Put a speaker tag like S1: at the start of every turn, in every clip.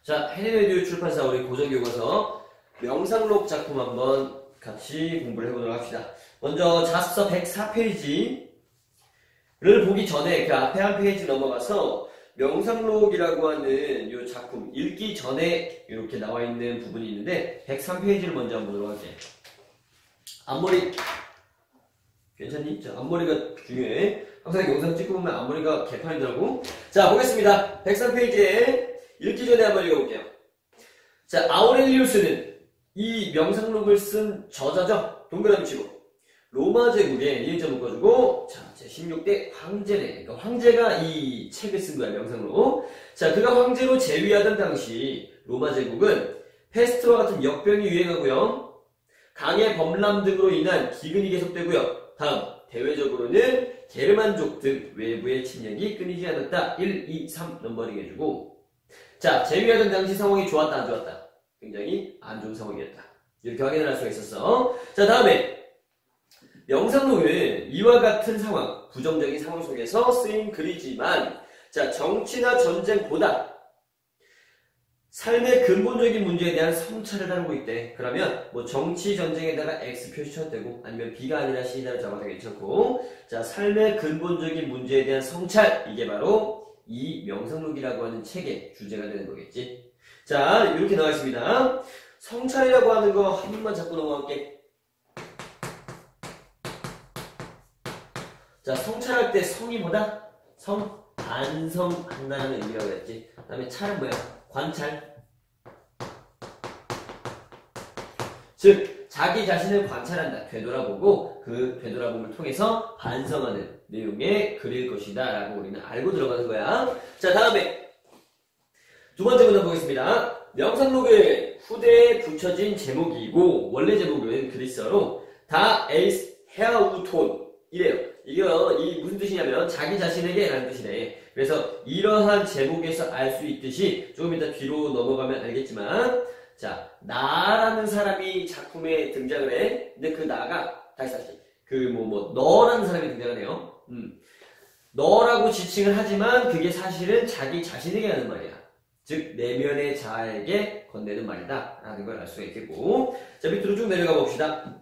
S1: 자, 헤네메디오 출판사 우리 고전교과서 명상록 작품 한번 같이 공부를 해보도록 합시다. 먼저 자습서 104페이지를 보기 전에 그 앞에 한 페이지 넘어가서 명상록이라고 하는 이 작품 읽기 전에 이렇게 나와 있는 부분이 있는데 103페이지를 먼저 한번 보도록 할게요. 앞머리 괜찮니? 자, 앞머리가 중요해. 항상 영상 찍고 보면 앞머리가 개판이더라고. 자, 보겠습니다. 103페이지에 읽기 전에 한번 읽어볼게요. 자, 아우렐리우스는 이 명상록을 쓴 저자죠. 동그라미 치고 로마 제국의 이행자 묶어주고, 자, 제16대 황제네. 그러니까 황제가 이 책을 쓴 거야, 명상록. 자, 그가 황제로 재위하던 당시 로마 제국은 페스트와 같은 역병이 유행하고요. 강의 범람 등으로 인한 기근이 계속되고요. 다음, 대외적으로는 게르만족 등 외부의 침략이 끊이지 않았다. 1, 2, 3 넘버링 해주고, 자, 재위하던 당시 상황이 좋았다, 안 좋았다? 굉장히 안 좋은 상황이었다. 이렇게 확인을 할 수가 있었어. 자, 다음에 명상록은 이와 같은 상황, 부정적인 상황 속에서 쓰인 글이지만, 자, 정치나 전쟁보다 삶의 근본적인 문제에 대한 성찰을 다루고 있대. 그러면 뭐 정치 전쟁에다가 X 표시 쳐도 되고, 아니면 B가 아니라 C를 잡아도 괜찮고, 자, 삶의 근본적인 문제에 대한 성찰, 이게 바로 이 명상록이라고 하는 책의 주제가 되는 거겠지. 자, 이렇게 나와 있습니다. 성찰이라고 하는 거 한 번만 잡고 넘어갈게. 자, 성찰할 때 성이 뭐다? 반성한다는 의미라고 했지. 그 다음에 찰은 뭐야? 관찰. 즉, 자기 자신을 관찰한다. 되돌아보고 그 되돌아봄을 통해서 반성하는 내용의 글일 것이다 라고 우리는 알고 들어가는 거야. 자, 다음에 두 번째 문단 보겠습니다. 명상록은 후대에 붙여진 제목이고, 원래 제목은 그리스어로 다 에이스 헤아우톤 이래요. 이 무슨 뜻이냐면 자기 자신에게 라는 뜻이래. 그래서 이러한 제목에서 알 수 있듯이, 조금 이따 뒤로 넘어가면 알겠지만, 자, 나라는 사람이 작품에 등장을 해. 근데 그 나가 다시 너라는 사람이 등장을 해요. 너라고 지칭을 하지만 그게 사실은 자기 자신에게 하는 말이야. 즉 내면의 자아에게 건네는 말이다 라는 걸 알 수가 있겠고, 자, 밑으로 쭉 내려가 봅시다.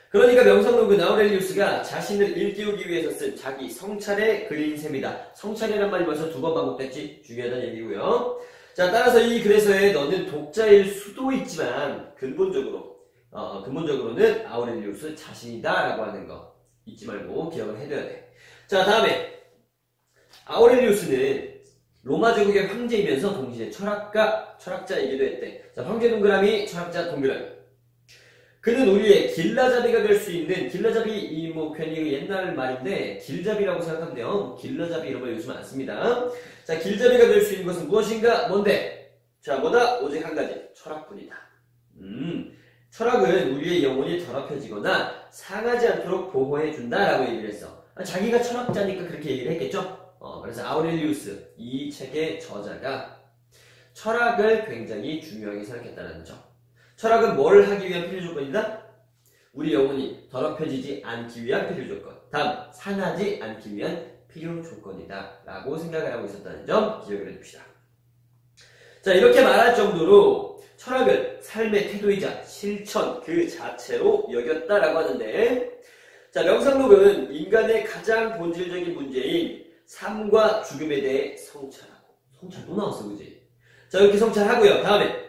S1: 그러니까 명상록은 아우렐리우스가 자신을 일깨우기 위해서 쓴 자기 성찰의 글인 셈이다. 성찰이란 말이 벌써 두 번 반복됐지? 중요하다는 얘기고요. 자, 따라서 이 글에서의 너는 독자일 수도 있지만 근본적으로는 아우렐리우스 자신이다 라고 하는 거 잊지 말고 기억을 해둬야 돼. 자, 다음에 아우렐리우스는 로마 제국의 황제이면서 동시에 철학자이기도 했대. 자, 황제 동그라미, 철학자 동그라미. 그는 우리의 길라잡이가 될 수 있는, 길라잡이 괜히 옛날 말인데 길잡이라고 생각하면 돼요. 길라잡이 이런 말 요즘 안 씁니다. 자, 길잡이가 될 수 있는 것은 무엇인가? 뭔데? 자, 뭐다? 오직 한 가지, 철학뿐이다. 철학은 우리의 영혼이 더럽혀지거나 상하지 않도록 보호해준다라고 얘기를 했어. 자기가 철학자니까 그렇게 얘기를 했겠죠? 그래서 아우렐리우스, 이 책의 저자가 철학을 굉장히 중요하게 생각했다는 점. 철학은 뭘 하기 위한 필요 조건이다? 우리 영혼이 더럽혀지지 않기 위한 필요 조건. 다음, 상하지 않기 위한 필요 조건이다 라고 생각을 하고 있었다는 점 기억을 해둡시다. 자, 이렇게 말할 정도로 철학을 삶의 태도이자 실천 그 자체로 여겼다라고 하는데, 자, 명상록은 인간의 가장 본질적인 문제인 삶과 죽음에 대해 성찰하고, 성찰 또 나왔어, 그지? 자, 이렇게 성찰하고요. 다음에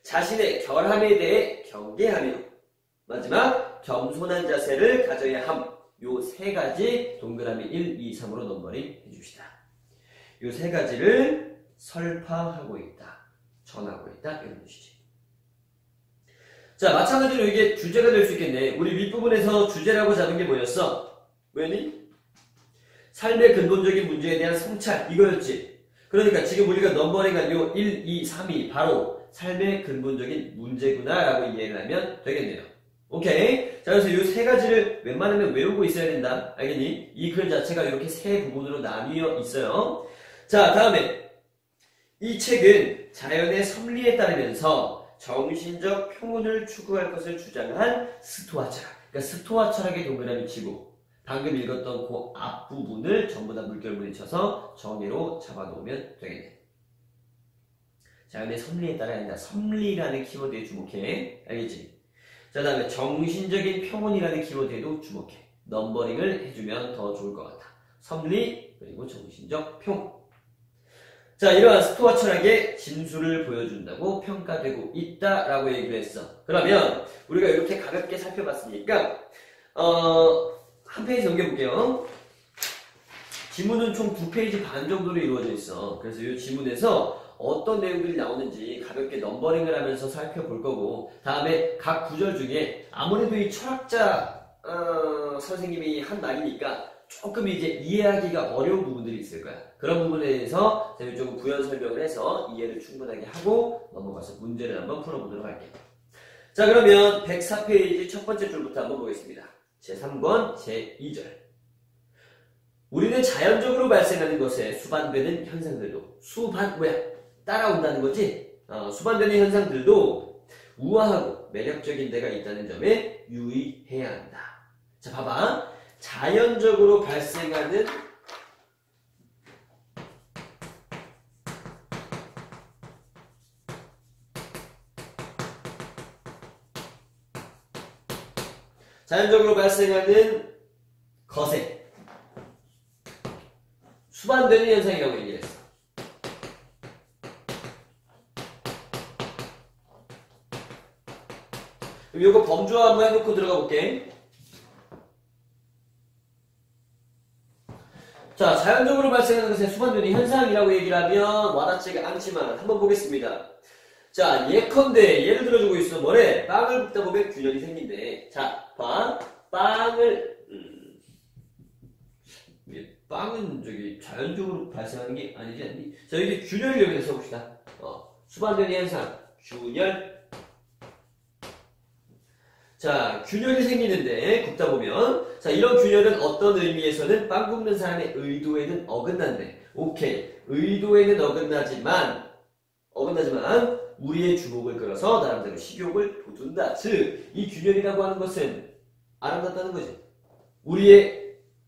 S1: 자신의 결함에 대해 경계하며, 마지막 겸손한 자세를 가져야 함. 요 세 가지 동그라미 1, 2, 3으로 넘버링 해줍시다. 요 세 가지를 설파하고 있다, 전하고 있다, 이런 뜻이지. 자, 마찬가지로 이게 주제가 될 수 있겠네. 우리 윗부분에서 주제라고 잡은 게 뭐였어? 뭐였니? 삶의 근본적인 문제에 대한 성찰, 이거였지. 그러니까 지금 우리가 넘버링한 요 1, 2, 3이 바로 삶의 근본적인 문제구나 라고 이해를 하면 되겠네요. 오케이? 자, 그래서 이 세 가지를 웬만하면 외우고 있어야 된다. 알겠니? 이 글 자체가 이렇게 세 부분으로 나뉘어 있어요. 자, 다음에 이 책은 자연의 섭리에 따르면서 정신적 평온을 추구할 것을 주장한 스토아 철학. 그러니까 스토아 철학의 동그라미 치고 방금 읽었던 그 앞부분을 전부 다 물결무늬 쳐서 정의로 잡아놓으면 되겠네. 자, 근데 섭리에 따라 아니다. 섭리라는 키워드에 주목해. 알겠지? 자, 다음에 정신적인 평온이라는 키워드에도 주목해. 넘버링을 해주면 더 좋을 것 같아. 섭리, 그리고 정신적 평온. 자, 이러한 스토아 철학의 진수를 보여준다고 평가되고 있다라고 얘기를 했어. 그러면 우리가 이렇게 가볍게 살펴봤으니까 한 페이지 넘겨볼게요. 지문은 총 2페이지 반 정도로 이루어져 있어. 그래서 이 지문에서 어떤 내용들이 나오는지 가볍게 넘버링을 하면서 살펴볼 거고, 다음에 각 구절 중에 아무래도 이 철학자 선생님이 한 말이니까 조금 이제 이해하기가 어려운 부분들이 있을 거야. 그런 부분에 대해서 제가 조금 부연 설명을 해서 이해를 충분하게 하고 넘어가서 문제를 한번 풀어보도록 할게요. 자, 그러면 104페이지 첫 번째 줄부터 한번 보겠습니다. 제3권 제2절. 우리는 자연적으로 발생하는 것에 수반되는 현상들도 뭐야? 따라온다는 거지? 수반되는 현상들도 우아하고 매력적인 데가 있다는 점에 유의해야 한다. 자, 봐봐. 자연적으로 발생하는 것에 수반되는 현상이라고 얘기를 했어. 그럼 이거 범주화 한번 해놓고 들어가 볼게. 자, 자연적으로 발생하는 것에 수반되는 현상이라고 얘기를 하면 와닿지가 않지만 한번 보겠습니다. 자, 예컨대 예를 들어주고 있어. 뭐래? 빵을 굽다 보면 균열이 생긴대. 자, 봐. 빵은 저기 자연적으로 발생하는 게 아니지 않니? 자, 여기 균열을 여기다 써봅시다. 수반되는 현상, 균열. 자, 균열이 생기는데 굽다 보면, 자, 이런 균열은 어떤 의미에서는 빵 굽는 사람의 의도에는 어긋난데, 오케이, 의도에는 어긋나지만 우리의 주목을 끌어서 나름대로 식욕을 돋운다. 즉, 이 균열이라고 하는 것은 아름답다는 거지. 우리의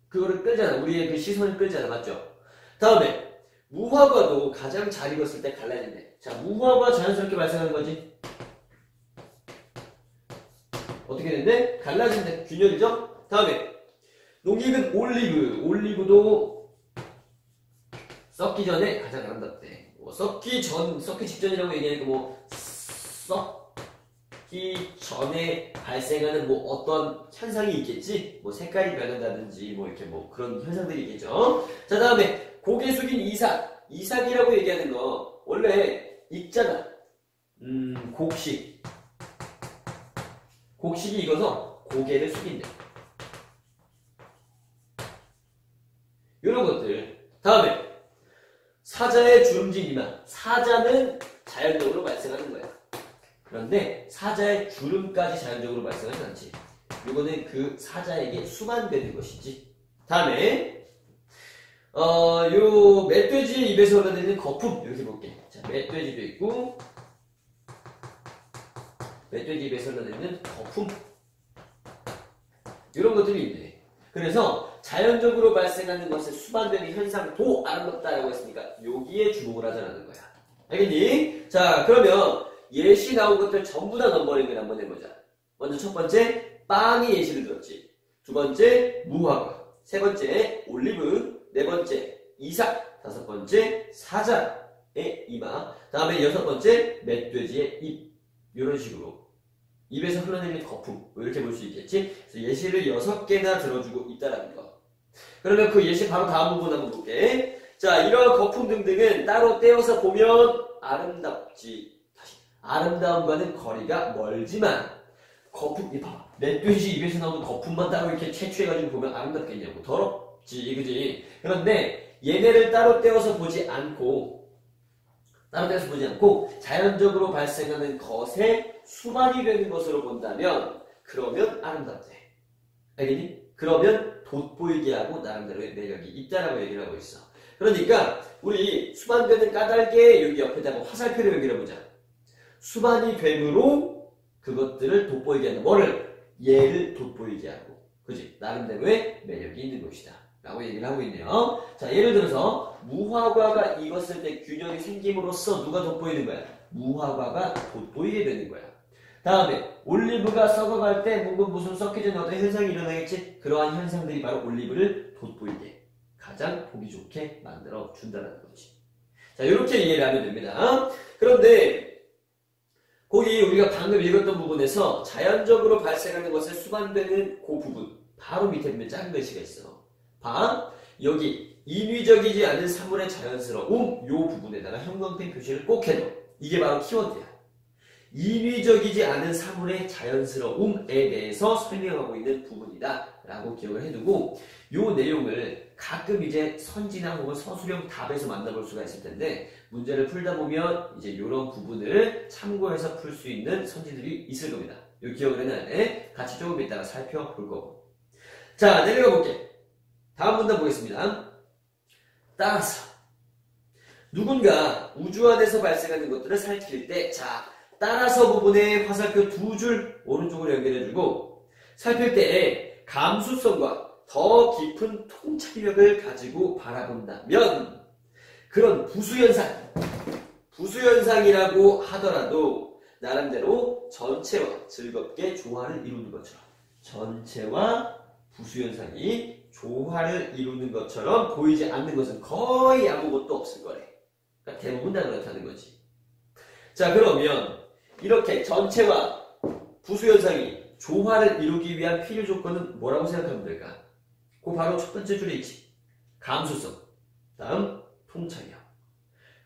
S1: 그거를 끌잖아. 우리의 그 시선을 끌잖아. 맞죠? 다음에 무화과도 가장 잘 익었을 때 갈라진대. 자, 무화과 자연스럽게 발생하는 거지. 어떻게 되는데? 갈라진대. 균열이죠? 다음에 농익은 올리브도 썩기 전에 가장 아름답대. 썩기 직전이라고 얘기하니까 썩기 전에 발생하는 어떤 현상이 있겠지? 색깔이 변한다든지 이렇게 그런 현상들이 있겠죠? 자, 다음에 고개 숙인 이삭이라고 얘기하는 거 원래 익잖아. 곡식이 익어서 고개를 숙인대. 이런 것들. 다음에 사자의 주름진 이마. 사자는 자연적으로 발생하는 거야. 그런데 사자의 주름까지 자연적으로 발생하지 않지. 이거는 그 사자에게 수반되는 것이지. 다음에 요 멧돼지의 입에서 흘러내리는 거품 이렇게 볼게. 자, 멧돼지도 있고 멧돼지 입에서 흘러내리는 거품 이런 것들이 있네. 그래서 자연적으로 발생하는 것에 수반되는 현상도 아름답다라고 했으니까 여기에 주목을 하자는 거야. 알겠니? 자, 그러면 예시 나온 것들 전부 다 넘버링을 한번 해보자. 먼저 첫 번째 빵이 예시를 들었지. 두 번째 무화과, 세 번째 올리브, 네 번째 이삭, 다섯 번째 사자의 이마, 다음에 여섯 번째 멧돼지의 입. 이런 식으로 입에서 흘러내리는 거품 이렇게 볼 수 있겠지. 그래서 예시를 6개나 들어주고 있다라는 거. 그러면 그 예시 바로 다음 부분 한번 볼게. 자, 이런 거품 등등은 따로 떼어서 보면 아름답지. 아름다움과는 거리가 멀지만 거품, 봐봐. 멧돼지 입에서 나오는 거품만 따로 이렇게 채취해가지고 보면 아름답겠냐고. 더럽지, 그지? 그런데 얘네를 따로 떼어서 보지 않고 자연적으로 발생하는 것에 수반이 되는 것으로 본다면 그러면 아름답대. 알겠니? 그러면 돋보이게 하고 나름대로의 매력이 있다라고 얘기를 하고 있어. 그러니까 우리 수반되는 까닭에 여기 옆에다가 화살표를 연결해보자. 수반이 됨으로 그것들을 돋보이게 하는 뭐를? 얘를 돋보이게 하고, 그지? 나름대로의 매력이 있는 것이다 라고 얘기를 하고 있네요. 자, 예를 들어서 무화과가 익었을 때 균열이 생김으로써 누가 돋보이는 거야? 무화과가 돋보이게 되는 거야. 다음에 올리브가 썩어갈 때 뭔가 무슨 썩해진 어떤 현상이 일어나겠지? 그러한 현상들이 바로 올리브를 돋보이게 가장 보기 좋게 만들어 준다는 거지. 자, 이렇게 이해를 하면 됩니다. 그런데 거기 우리가 방금 읽었던 부분에서 자연적으로 발생하는 것에 수반되는 그 부분 바로 밑에 보면 작은 글씨가 있어. 봐. 여기 인위적이지 않은 사물의 자연스러움 요 부분에다가 형광펜 표시를 꼭 해둬. 이게 바로 키워드야. 인위적이지 않은 사물의 자연스러움에 대해서 설명하고 있는 부분이다 라고 기억을 해두고 요 내용을 가끔 이제 선지나 혹은 서술형 답에서 만나볼 수가 있을 텐데 문제를 풀다 보면 이제 요런 부분을 참고해서 풀 수 있는 선지들이 있을 겁니다. 요 기억을 해놔야 돼. 같이 조금 이따가 살펴볼 거고. 자, 내려가 볼게. 다음 문단 보겠습니다. 따라서 누군가 우주 안에서 발생하는 것들을 살필 때 자, 따라서 부분에 화살표 두 줄 오른쪽으로 연결해주고 살필 때 감수성과 더 깊은 통찰력을 가지고 바라본다면 그런 부수현상이라고 하더라도 나름대로 전체와 즐겁게 조화를 이루는 것처럼 전체와 부수현상이 조화를 이루는 것처럼 보이지 않는 것은 거의 아무것도 없을 거래. 그러니까 대부분 다 그렇다는 거지. 자, 그러면 이렇게 전체와 부수현상이 조화를 이루기 위한 필요 조건은 뭐라고 생각하면 될까? 그 바로 첫 번째 줄에 있지. 감수성. 다음 통찰력.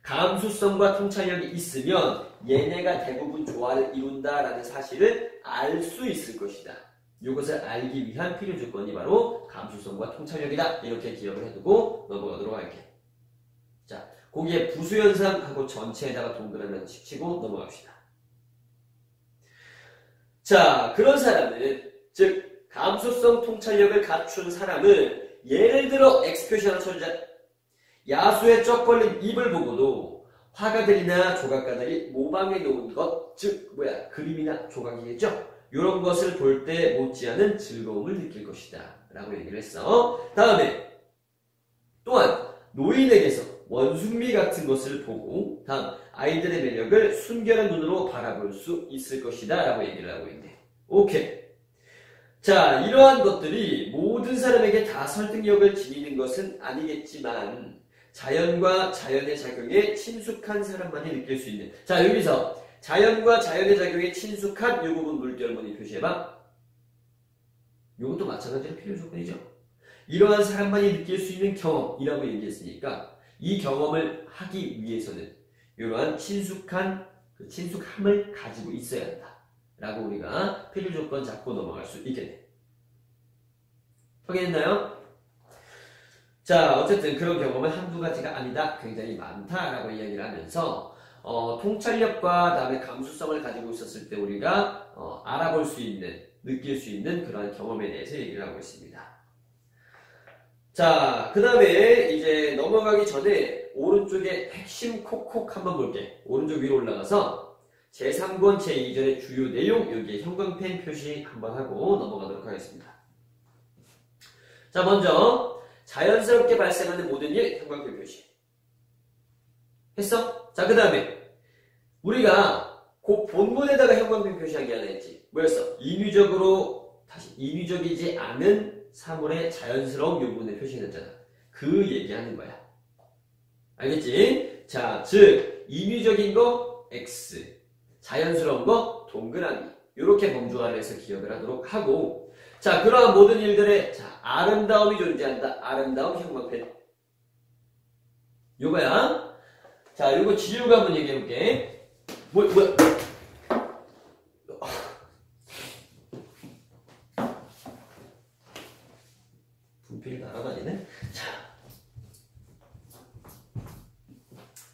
S1: 감수성과 통찰력이 있으면 얘네가 대부분 조화를 이룬다라는 사실을 알 수 있을 것이다. 이것을 알기 위한 필요 조건이 바로 감수성과 통찰력이다. 이렇게 기억을 해두고 넘어가도록 할게. 자, 거기에 부수현상하고 전체에다가 동그라미 하나씩 치고 넘어갑시다. 자, 그런 사람은 즉 감수성 통찰력을 갖춘 사람은 예를 들어 X 표시 하나 쳐주자. 야수의 쩍 벌린 입을 보고도 화가들이나 조각가들이 모방해 놓은 것, 즉 그림이나 조각이겠죠. 이런 것을 볼 때 못지않은 즐거움을 느낄 것이다 라고 얘기를 했어. 다음에 또한 노인에게서 원숭미 같은 것을 보고 다음 아이들의 매력을 순결한 눈으로 바라볼 수 있을 것이다 라고 얘기를 하고 있네. 오케이. 자, 이러한 것들이 모든 사람에게 다 설득력을 지니는 것은 아니겠지만 자연과 자연의 작용에 친숙한 사람만이 느낄 수 있는. 자, 여기서 자연과 자연의 작용에 친숙한 이 부분 물결무늬 표시해봐. 이것도 마찬가지로 필요 조건이죠. 이러한 사람만이 느낄 수 있는 경험이라고 얘기했으니까 이 경험을 하기 위해서는 이러한 친숙함을 가지고 있어야 한다 라고 우리가 필요 조건 잡고 넘어갈 수 있겠네. 확인했나요? 자, 어쨌든 그런 경험은 한두 가지가 아니다. 굉장히 많다라고 이야기를 하면서 통찰력과 다음에 감수성을 가지고 있었을 때 우리가 알아볼 수 있는, 느낄 수 있는 그러한 경험에 대해서 얘기를 하고 있습니다. 자, 그 다음에 이제 넘어가기 전에 오른쪽에 핵심 콕콕 한번 볼게. 오른쪽 위로 올라가서 제3권 제2절의 주요 내용 여기에 형광펜 표시 한번 하고 넘어가도록 하겠습니다. 자, 먼저 자연스럽게 발생하는 모든 일 형광펜 표시 했어? 자, 그 다음에 우리가 그 본문에다가 형광펜 표시한 게 하나 있지. 뭐였어? 인위적이지 않은 사물의 자연스러운 요분에 표시해놨잖아. 그 얘기하는 거야. 알겠지? 자, 즉 인위적인 거 X, 자연스러운 거 동그라미. 이렇게 범주화를 해서 기억을 하도록 하고, 자, 그러한 모든 일들의 아름다움이 존재한다. 아름다움 형광펜. 요거야. 자, 요거 지우가 한번 얘기해볼게. 뭐야? 분필이 날아다니네? 자.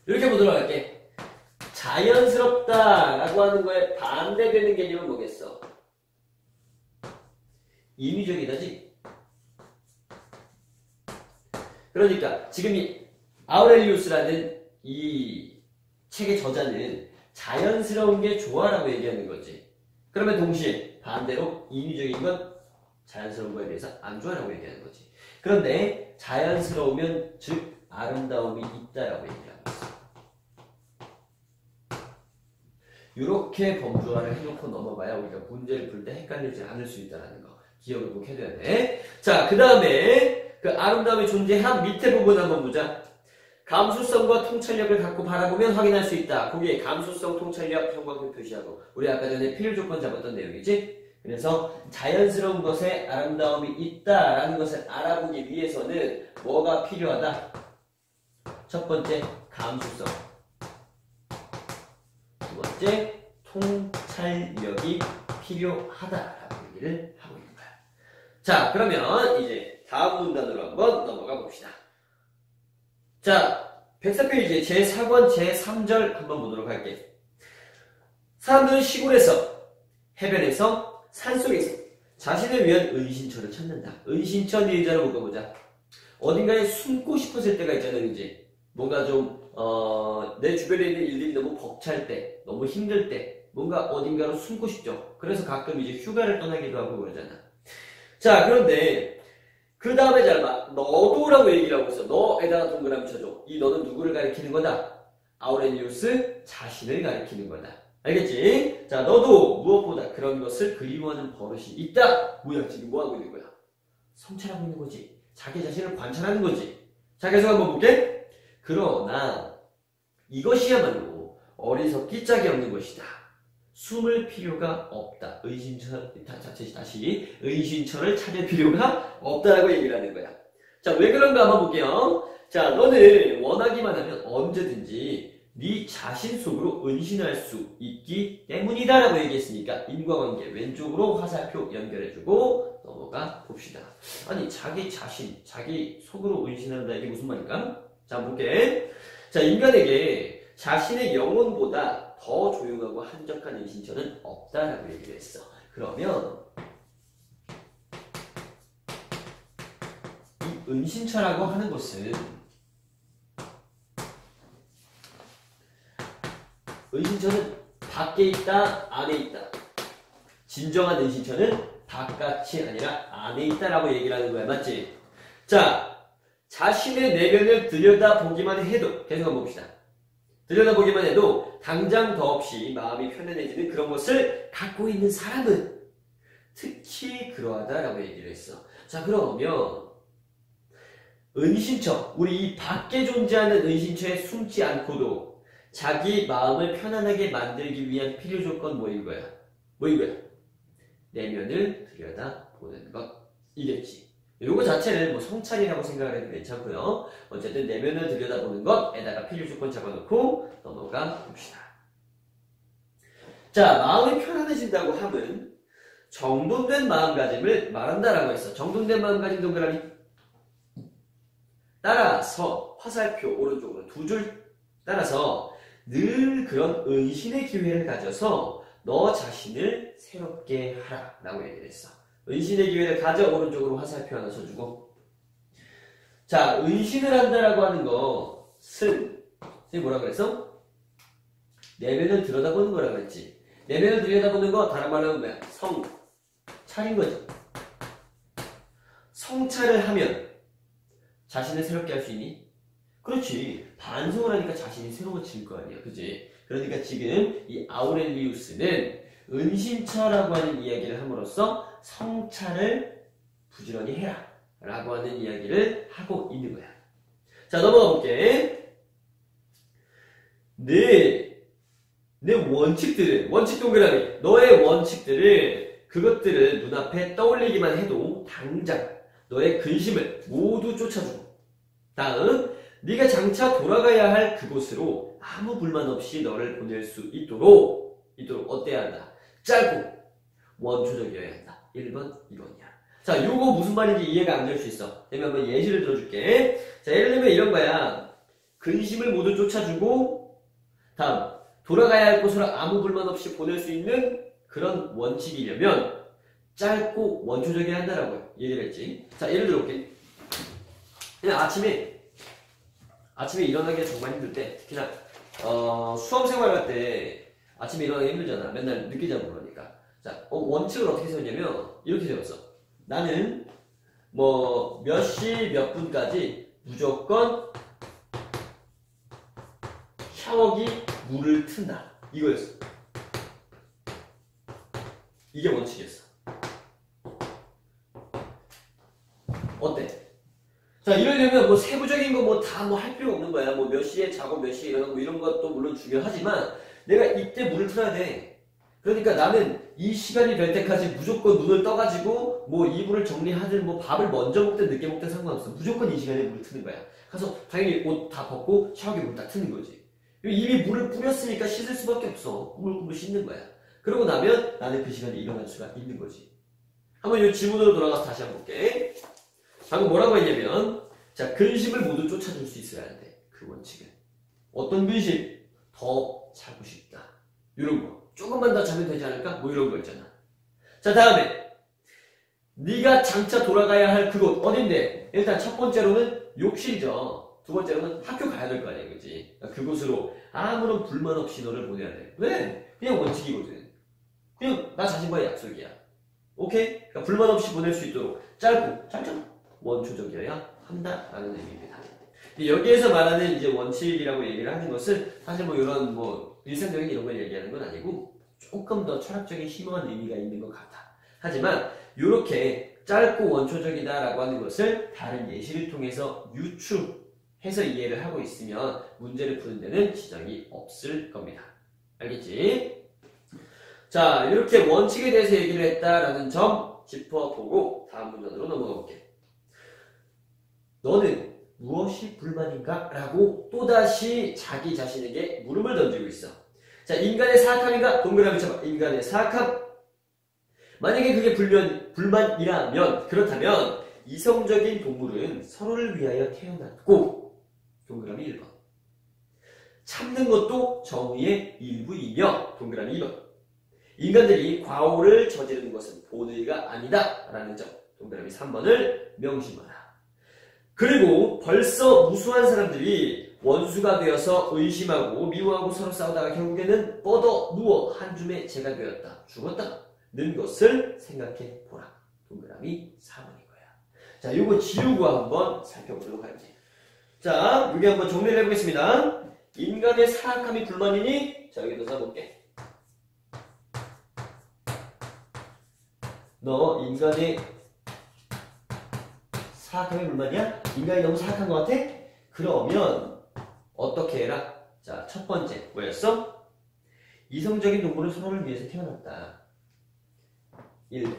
S1: 이렇게 보도록 할게. 자연스럽다라고 하는 거에 반대되는 개념은 뭐겠어? 인위적이다지? 그러니까 지금 이 아우렐리우스라는 이 책의 저자는 자연스러운 게 좋아라고 얘기하는 거지. 그러면 동시에 반대로 인위적인 건 자연스러운 거에 대해서 안 좋아라고 얘기하는 거지. 그런데 자연스러우면 즉 아름다움이 있다라고 얘기하고 있어. 이렇게 범주화를 해놓고 넘어가야 우리가 문제를 풀 때 헷갈리지 않을 수 있다는 거 기억을 꼭 해둬야 돼. 자, 그 다음에 그 아름다움이 존재한 밑에 부분 한번 보자. 감수성과 통찰력을 갖고 바라보면 확인할 수 있다. 거기에 감수성, 통찰력, 형광펜 표시하고 우리 아까 전에 필요 조건 잡았던 내용이지. 그래서 자연스러운 것에 아름다움이 있다라는 것을 알아보기 위해서는 뭐가 필요하다? 첫 번째, 감수성. 두 번째, 통찰력이 필요하다라고 얘기를 하고 있는 거야. 자, 그러면 이제 다음 문단으로 한번 넘어가 봅시다. 자, 104페이지 제4권 제3절 한번 보도록 할게. 사람들은 시골에서, 해변에서, 산속에서 자신을 위한 은신처를 찾는다. 은신처 예자로 묶어보자. 어딘가에 숨고 싶었을 때가 있잖아요, 이제. 뭔가 좀, 내 주변에 있는 일들이 너무 벅찰 때, 너무 힘들 때, 뭔가 어딘가로 숨고 싶죠. 그래서 가끔 이제 휴가를 떠나기도 하고 그러잖아. 자, 그런데, 그 다음에 잘 봐. 너도라고 얘기를 하고 있어. 너에다가 동그라미 쳐줘. 이 너는 누구를 가리키는 거다? 아우렐리우스 자신을 가리키는 거다. 알겠지? 자, 너도 무엇보다 그런 것을 그리워하는 버릇이 있다. 뭐야, 지금 뭐 하고 있는 거야? 성찰하고 있는 거지. 자기 자신을 관찰하는 거지. 자, 계속 한번 볼게. 그러나 이것이야말로 어리석기 짝이 없는 것이다. 숨을 필요가 없다. 다시 은신처를 찾을 필요가 없다라고 얘기를 하는 거야. 자, 왜 그런가 한번 볼게요. 자, 너는 원하기만 하면 언제든지 네 자신 속으로 은신할 수 있기 때문이다라고 얘기했으니까 인과관계 왼쪽으로 화살표 연결해주고 넘어가 봅시다. 아니, 자기 자신, 자기 속으로 은신한다, 이게 무슨 말일까? 자, 볼게. 자, 인간에게 자신의 영혼보다 더 조용하고 한적한 은신처는 없다라고 얘기를 했어. 그러면 이 은신처라고 하는 것은 은신처는 밖에 있다, 안에 있다. 진정한 은신처는 바깥이 아니라 안에 있다라고 얘기를 하는 거야. 맞지? 자, 자신의 내면을 들여다보기만 해도, 계속 한번 봅시다. 들여다보기만 해도 당장 더없이 마음이 편안해지는 그런 것을 갖고 있는 사람은 특히 그러하다라고 얘기를 했어. 자, 그러면 은신처, 우리 이 밖에 존재하는 은신처에 숨지 않고도 자기 마음을 편안하게 만들기 위한 필요 조건 뭐인 거야? 뭐인 거야? 내면을 들여다보는 것. 이겠지. 요거 자체를 뭐 성찰이라고 생각을 해도 괜찮고요. 어쨌든 내면을 들여다보는 것에다가 필요 조건 잡아놓고 넘어가 봅시다. 자, 마음이 편안해진다고 하면 정돈된 마음가짐을 말한다라고 했어. 정돈된 마음가짐 동그라미. 따라서 화살표 오른쪽으로 두 줄 따라서 늘 그런 은신의 기회를 가져서 너 자신을 새롭게 하라 라고 얘기를 했어. 은신의 기회를 가져 오른쪽으로 화살표 하나 쳐주고. 자, 은신을 한다라고 하는 것은 선생님 뭐라 그랬어? 내면을 들여다보는 거라 그랬지. 내면을 들여다보는 거 다른 말로 하면 뭐야? 성찰인 거지. 성찰을 하면 자신을 새롭게 할 수 있니? 그렇지. 반성을 하니까 자신이 새로워질 거 아니야. 그지? 그러니까 지금 이 아우렐리우스는 은신처라고 하는 이야기를 함으로써 성찰을 부지런히 해라 라고 하는 이야기를 하고 있는 거야. 자, 넘어가 볼게. 내 원칙들을, 원칙 동그라미, 너의 원칙들을, 그것들을 눈앞에 떠올리기만 해도 당장 너의 근심을 모두 쫓아주고, 다음 네가 장차 돌아가야 할 그곳으로 아무 불만 없이 너를 보낼 수 있도록 어때야 한다? 짧고 원초적이어야 한다. 1번, 2번이야. 자, 요거 무슨 말인지 이해가 안 될 수 있어. 그러면 한번 예시를 들어줄게. 자, 예를 들면 이런 거야. 근심을 모두 쫓아주고, 다음 돌아가야 할 곳으로 아무 불만 없이 보낼 수 있는 그런 원칙이려면 짧고 원초적이어야 한다라고 얘기를 했지. 자, 예를 들어볼게. 그냥 아침에 일어나기가 정말 힘들 때, 특히나 수험 생활할 때 아침에 일어나기 힘들잖아. 맨날 늦게 자고 그러니까. 자, 원칙을 어떻게 세웠냐면 이렇게 세웠어. 나는 뭐 몇 시 몇 분까지 무조건 샤워기 물을 튼다. 이거였어. 이게 원칙이었어. 어때? 자, 이러려면 뭐 세부적인 거 뭐 다 뭐 할 필요 없는 거야. 뭐 몇 시에 자고 몇 시에 일어나고 뭐 이런 것도 물론 중요하지만 내가 이때 물을 틀어야 돼. 그러니까 나는 이 시간이 될 때까지 무조건 눈을 떠가지고 뭐 이불을 정리하든 뭐 밥을 먼저 먹든 늦게 먹든 상관없어. 무조건 이 시간에 물을 트는 거야. 가서 당연히 옷 다 벗고 샤워기 물 딱 트는 거지. 이미 물을 뿌렸으니까 씻을 수밖에 없어. 꾸물꾸물 씻는 거야. 그러고 나면 나는 그 시간에 일어날 수가 있는 거지. 한번 이 지문으로 돌아가서 다시 한번 볼게. 방금 뭐라고 했냐면, 자, 근심을 모두 쫓아줄 수 있어야 돼. 그 원칙은. 어떤 근심? 더 자고 싶다. 이런 거. 조금만 더 자면 되지 않을까? 뭐 이런 거 있잖아. 자, 다음에 네가 장차 돌아가야 할 그곳 어딘데? 일단 첫 번째로는 욕실이죠. 두 번째로는 학교 가야 될 거 아니야, 그치? 그곳으로 아무런 불만 없이 너를 보내야 돼. 왜? 그냥 원칙이거든. 그냥 나 자신과의 약속이야. 오케이? 그러니까 불만 없이 보낼 수 있도록 짧고 원초적이어야 한다라는 의미입니다. 여기에서 말하는 이제 원칙이라고 얘기를 하는 것은 사실 뭐 이런 뭐 일상적인 이런 걸 얘기하는 건 아니고 조금 더 철학적인 심오한 의미가 있는 것 같아. 하지만 이렇게 짧고 원초적이다라고 하는 것을 다른 예시를 통해서 유추해서 이해를 하고 있으면 문제를 푸는 데는 지장이 없을 겁니다. 알겠지? 자, 이렇게 원칙에 대해서 얘기를 했다라는 점 짚어보고 다음 문장으로 넘어가 볼게. 너는 무엇이 불만인가? 라고 또다시 자기 자신에게 물음을 던지고 있어. 자, 인간의 사악함인가? 동그라미 쳐봐. 인간의 사악함. 만약에 그게 불만이라면, 그렇다면 이성적인 동물은 서로를 위하여 태어났고, 동그라미 1번. 참는 것도 정의의 일부이며, 동그라미 2번. 인간들이 과오를 저지르는 것은 본의가 아니다. 라는 점, 동그라미 3번을 명심하라. 그리고 벌써 무수한 사람들이 원수가 되어서 의심하고 미워하고 서로 싸우다가 결국에는 뻗어 누워 한 줌의 재가 되었다. 죽었다는 것을 생각해 보라. 동그라미 4번인 거야. 자, 요거 지우고 한번 살펴보도록 할게요. 자, 여기 한번 정리를 해보겠습니다. 인간의 사악함이 불만이니? 자, 여기도 써볼게. 너 인간의 사악함이 불만이야? 인간이 너무 사악한 것 같아? 그러면 어떻게 해라? 자, 첫 번째 뭐였어? 이성적인 동물은 서로를 위해서 태어났다. 1번.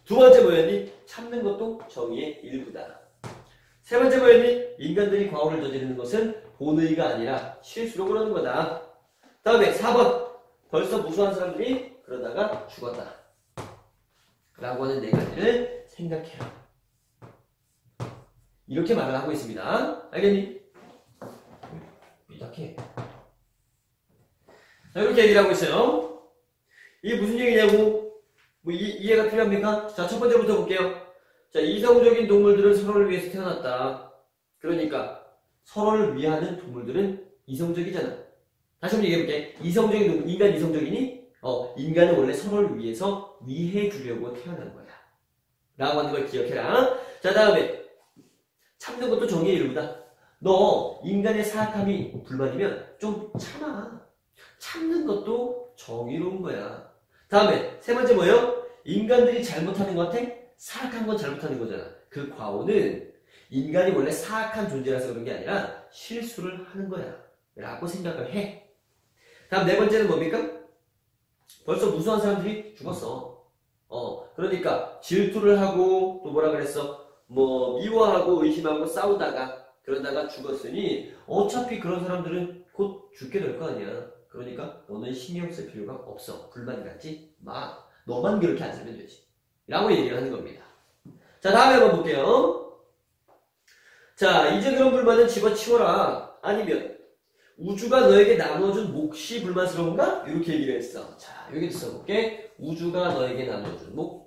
S1: 두 번째 뭐였니? 참는 것도 정의의 일부다. 세 번째 뭐였니? 인간들이 과오를 저지르는 것은 본의가 아니라 실수로 그러는 거다. 다음에 4번. 벌써 무수한 사람들이 그러다가 죽었다. 라고 하는 네 가지를 생각해라. 이렇게 말을 하고 있습니다. 알겠니? 삐딱해. 자, 이렇게 얘기를 하고 있어요. 이게 무슨 얘기냐고? 뭐 이해가 필요합니까? 자, 첫 번째부터 볼게요. 자, 이성적인 동물들은 서로를 위해서 태어났다. 그러니까 서로를 위하는 동물들은 이성적이잖아. 다시 한번 얘기해볼게. 이성적인 동물, 인간 이성적이니? 인간은 원래 서로를 위해서 위해 주려고 태어난 거야. 라고 하는 걸 기억해라. 자, 다음에 참는 것도 정의의 일부다. 너 인간의 사악함이 불만이면 좀 참아. 참는 것도 정의로운 거야. 다음에 세 번째 뭐예요? 인간들이 잘못하는 것 같아? 사악한 건 잘못하는 거잖아. 그 과오는 인간이 원래 사악한 존재라서 그런 게 아니라 실수를 하는 거야. 라고 생각을 해. 다음 네 번째는 뭡니까? 벌써 무수한 사람들이 죽었어. 그러니까 질투를 하고 또 뭐라 그랬어? 뭐 미워하고 의심하고 싸우다가 그러다가 죽었으니 어차피 그런 사람들은 곧 죽게 될 거 아니야. 그러니까 너는 신경 쓸 필요가 없어. 불만 갖지 마. 너만 그렇게 안 살면 되지. 라고 얘기를 하는 겁니다. 자, 다음에 한번 볼게요. 자, 이제 그런 불만은 집어치워라. 아니면 우주가 너에게 나눠준 몫이 불만스러운가? 이렇게 얘기를 했어. 자, 여기도 써볼게. 우주가 너에게 나눠준 몫.